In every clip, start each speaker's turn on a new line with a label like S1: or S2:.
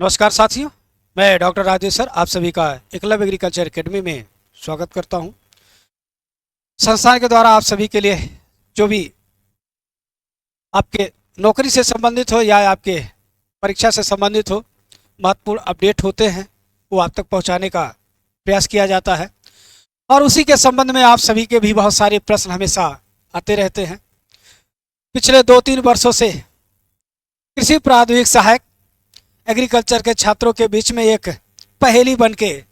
S1: नमस्कार साथियों, मैं डॉक्टर राजेश सर आप सभी का एकलव्य एग्रीकल्चर एकेडमी में स्वागत करता हूं। संस्थान के द्वारा आप सभी के लिए जो भी आपके नौकरी से संबंधित हो या आपके परीक्षा से संबंधित हो महत्वपूर्ण अपडेट होते हैं वो आप तक पहुंचाने का प्रयास किया जाता है और उसी के संबंध में आप सभी के भी बहुत सारे प्रश्न हमेशा आते रहते हैं। पिछले 2-3 वर्षों से कृषि प्राथमिक सहायक एग्रीकल्चर के छात्रों के बीच में एक पहेली बनके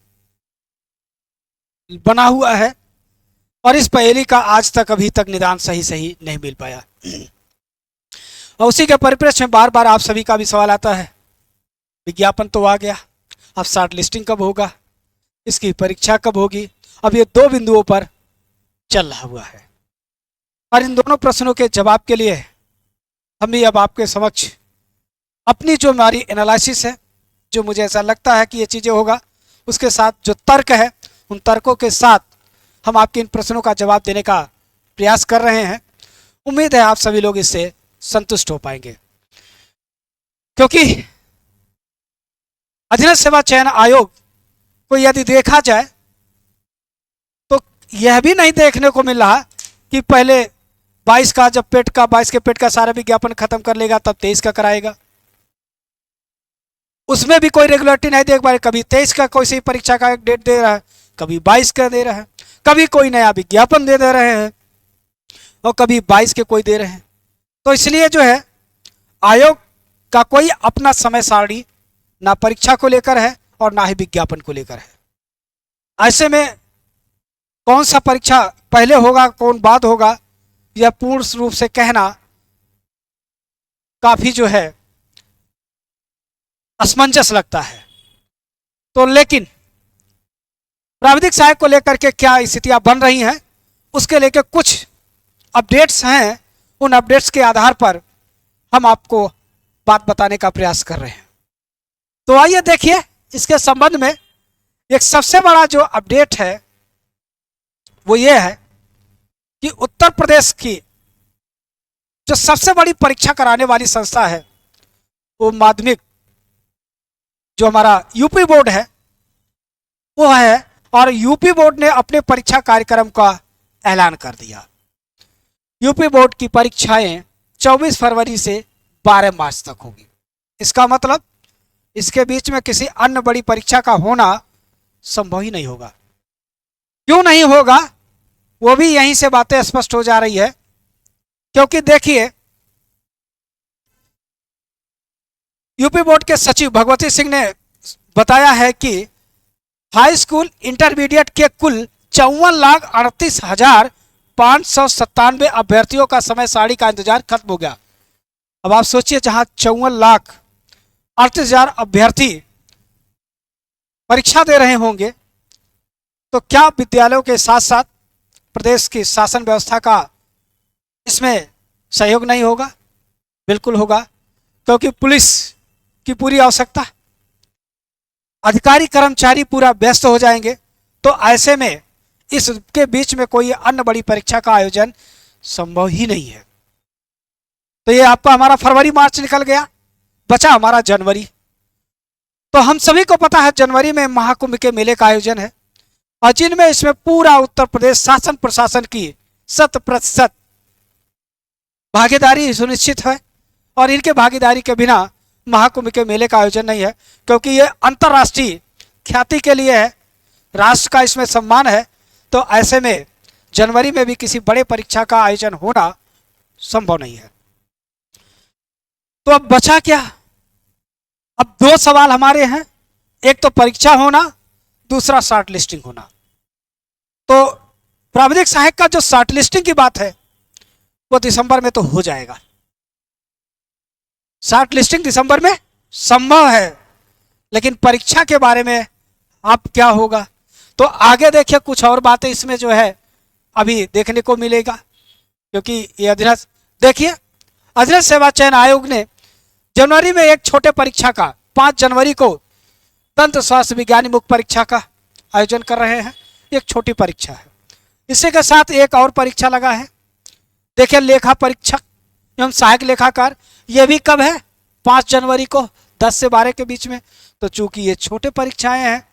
S1: बना हुआ है और इस पहेली का आज तक अभी तक निदान सही नहीं मिल पाया। और उसी के परिप्रेक्ष्य में बार बार आप सभी का भी सवाल आता है, विज्ञापन तो आ गया, अब शॉर्ट लिस्टिंग कब होगा, इसकी परीक्षा कब होगी। अब ये 2 बिंदुओं पर चल रहा हुआ है और इन दोनों प्रश्नों के जवाब के लिए हम भी अब आपके समक्ष अपनी जो हमारी एनालिसिस है, जो मुझे ऐसा लगता है कि ये चीज़ें होगा, उसके साथ जो तर्क है उन तर्कों के साथ हम आपके इन प्रश्नों का जवाब देने का प्रयास कर रहे हैं। उम्मीद है आप सभी लोग इससे संतुष्ट हो पाएंगे, क्योंकि अधीनस्थ सेवा चयन आयोग को यदि देखा जाए तो यह भी नहीं देखने को मिल रहा कि पहले 22 के पेट का सारा विज्ञापन खत्म कर लेगा तब 23 का कराएगा। उसमें भी कोई रेगुलरिटी नहीं देख पा रहे, कभी 23 का कोई सी परीक्षा का एक डेट दे रहा है, कभी 22 का दे रहा है, कभी कोई नया विज्ञापन दे रहे हैं और कभी 22 के कोई दे रहे हैं। तो इसलिए जो है आयोग का कोई अपना समय सारणी ना परीक्षा को लेकर है और ना ही विज्ञापन को लेकर है। ऐसे में कौन सा परीक्षा पहले होगा कौन बाद होगा यह पूर्ण रूप से कहना काफी जो है असमंजस लगता है। तो लेकिन प्राविधिक सहायक को लेकर के क्या स्थितियां बन रही हैं उसके लेकर कुछ अपडेट्स हैं, उन अपडेट्स के आधार पर हम आपको बात बताने का प्रयास कर रहे हैं। तो आइए देखिए इसके संबंध में एक सबसे बड़ा जो अपडेट है वो ये है कि उत्तर प्रदेश की जो सबसे बड़ी परीक्षा कराने वाली संस्था है वो माध्यमिक जो हमारा यूपी बोर्ड है वो है, और यूपी बोर्ड ने अपने परीक्षा कार्यक्रम का ऐलान कर दिया। यूपी बोर्ड की परीक्षाएं 24 फरवरी से 12 मार्च तक होगी। इसका मतलब इसके बीच में किसी अन्य बड़ी परीक्षा का होना संभव ही नहीं होगा। क्यों नहीं होगा वो भी यहीं से बातें स्पष्ट हो जा रही है, क्योंकि देखिए यूपी बोर्ड के सचिव भगवती सिंह ने बताया है कि हाई स्कूल इंटरमीडिएट के कुल 54,38,597 अभ्यर्थियों का समय सारणी का इंतजार खत्म हो गया। अब आप सोचिए, जहां 54,38,000 अभ्यर्थी परीक्षा दे रहे होंगे तो क्या विद्यालयों के साथ साथ प्रदेश की शासन व्यवस्था का इसमें सहयोग नहीं होगा? बिल्कुल होगा, क्योंकि पुलिस की पूरी आवश्यकता, अधिकारी कर्मचारी पूरा व्यस्त हो जाएंगे। तो ऐसे में इसके बीच में कोई अन्य बड़ी परीक्षा का आयोजन संभव ही नहीं है। तो ये आपका हमारा फरवरी मार्च निकल गया, बचा हमारा जनवरी। तो हम सभी को पता है जनवरी में महाकुंभ के मेले का आयोजन है और जिनमें इसमें पूरा उत्तर प्रदेश शासन प्रशासन की 100% भागीदारी सुनिश्चित है और इनके भागीदारी के बिना महाकुंभ के मेले का आयोजन नहीं है, क्योंकि ये अंतर्राष्ट्रीय ख्याति के लिए है, राष्ट्र का इसमें सम्मान है। तो ऐसे में जनवरी में भी किसी बड़े परीक्षा का आयोजन होना संभव नहीं है। तो अब बचा क्या? अब 2 सवाल हमारे हैं, एक तो परीक्षा होना, दूसरा शॉर्ट लिस्टिंग होना। तो प्राविधिक सहायक का जो शॉर्ट लिस्टिंग की बात है वो दिसंबर में तो हो जाएगा। शॉर्ट लिस्टिंग दिसंबर में संभव है, लेकिन परीक्षा के बारे में आप क्या होगा तो आगे देखिए कुछ और बातें इसमें जो है अभी देखने को मिलेगा, क्योंकि ये अधीनस्थ देखिए अधीनस्थ सेवा चयन आयोग ने जनवरी में एक छोटे परीक्षा का 5 जनवरी को दंत स्वास्थ्य विज्ञानी मुख्य परीक्षा का आयोजन कर रहे हैं। एक छोटी परीक्षा है, इसी के साथ एक और परीक्षा लगा है, देखिए लेखा परीक्षक एवं सहायक लेखाकार। ये भी कब है? 5 जनवरी को 10 से 12 के बीच में। तो चूंकि ये छोटे परीक्षाएं हैं,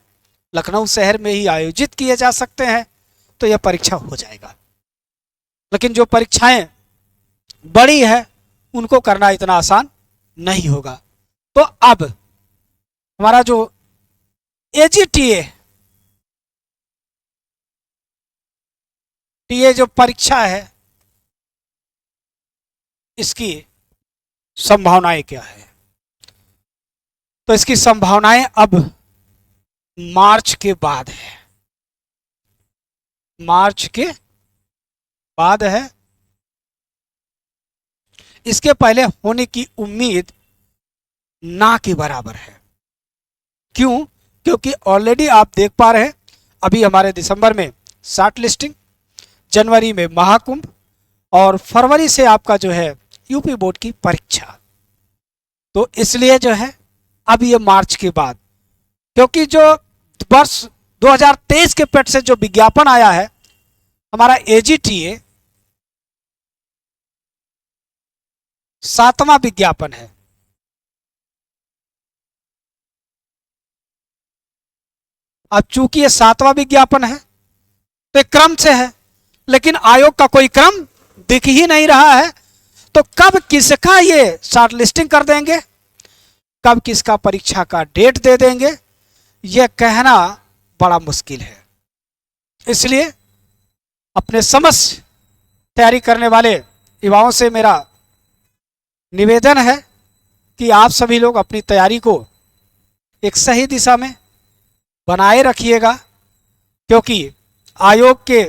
S1: लखनऊ शहर में ही आयोजित किए जा सकते हैं, तो यह परीक्षा हो जाएगा। लेकिन जो परीक्षाएं बड़ी है उनको करना इतना आसान नहीं होगा। तो अब हमारा जो एजीटीए जो परीक्षा है, इसकी संभावनाएं क्या है? तो इसकी संभावनाएं अब मार्च के बाद है, मार्च के बाद है। इसके पहले होने की उम्मीद ना के बराबर है। क्यों? क्योंकि ऑलरेडी आप देख पा रहे हैं अभी हमारे दिसंबर में शॉर्ट लिस्टिंग, जनवरी में महाकुंभ और फरवरी से आपका जो है यूपी बोर्ड की परीक्षा। तो इसलिए जो है अब ये मार्च के बाद, क्योंकि जो वर्ष 2023 के पेट से जो विज्ञापन आया है हमारा एजीटीए 7वां विज्ञापन है। अब चूंकि ये 7वां विज्ञापन है तो एक क्रम से है, लेकिन आयोग का कोई क्रम दिख ही नहीं रहा है। तो कब किसका ये शॉर्ट लिस्टिंग कर देंगे, कब किसका परीक्षा का डेट दे देंगे, यह कहना बड़ा मुश्किल है। इसलिए अपने समस्त तैयारी करने वाले युवाओं से मेरा निवेदन है कि आप सभी लोग अपनी तैयारी को एक सही दिशा में बनाए रखिएगा, क्योंकि आयोग के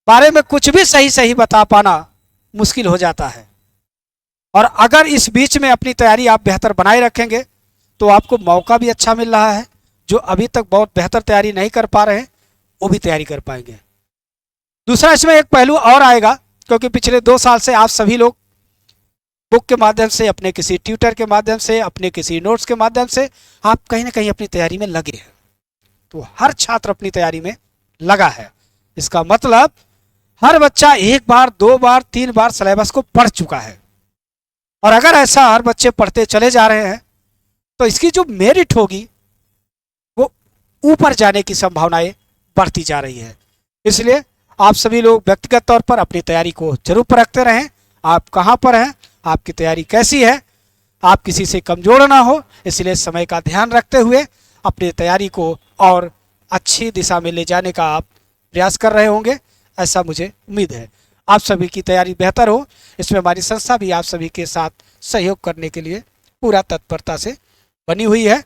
S1: बारे में कुछ भी सही सही बता पाना मुश्किल हो जाता है। और अगर इस बीच में अपनी तैयारी आप बेहतर बनाए रखेंगे तो आपको मौका भी अच्छा मिल रहा है। जो अभी तक बहुत बेहतर तैयारी नहीं कर पा रहे हैं वो भी तैयारी कर पाएंगे। दूसरा, इसमें एक पहलू और आएगा, क्योंकि पिछले 2 साल से आप सभी लोग बुक के माध्यम से, अपने किसी ट्यूटर के माध्यम से, अपने किसी नोट्स के माध्यम से आप कहीं ना कहीं अपनी तैयारी में लगे हैं। तो हर छात्र अपनी तैयारी में लगा है। इसका मतलब हर बच्चा 1 बार 2 बार 3 बार सिलेबस को पढ़ चुका है। और अगर ऐसा हर बच्चे पढ़ते चले जा रहे हैं तो इसकी जो मेरिट होगी वो ऊपर जाने की संभावनाएं बढ़ती जा रही है। इसलिए आप सभी लोग व्यक्तिगत तौर पर अपनी तैयारी को जरूर परखते रहें। आप कहाँ पर हैं, आपकी तैयारी कैसी है, आप किसी से कमजोर ना हो, इसलिए समय का ध्यान रखते हुए अपनी तैयारी को और अच्छी दिशा में ले जाने का आप प्रयास कर रहे होंगे, ऐसा मुझे उम्मीद है। आप सभी की तैयारी बेहतर हो, इसमें हमारी संस्था भी आप सभी के साथ सहयोग करने के लिए पूरा तत्परता से बनी हुई है।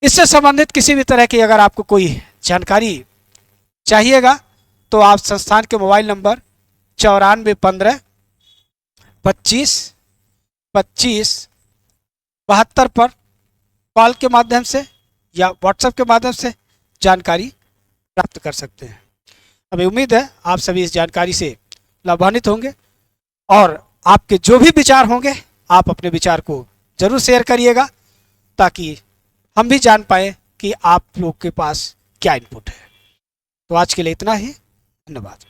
S1: इससे संबंधित किसी भी तरह की अगर आपको कोई जानकारी चाहिएगा तो आप संस्थान के मोबाइल नंबर 9415 25 25 72 पर कॉल के माध्यम से या व्हाट्सएप के माध्यम से जानकारी प्राप्त कर सकते हैं। हमें उम्मीद है आप सभी इस जानकारी से लाभान्वित होंगे और आपके जो भी विचार होंगे आप अपने विचार को जरूर शेयर करिएगा, ताकि हम भी जान पाए कि आप लोग के पास क्या इनपुट है। तो आज के लिए इतना ही, धन्यवाद।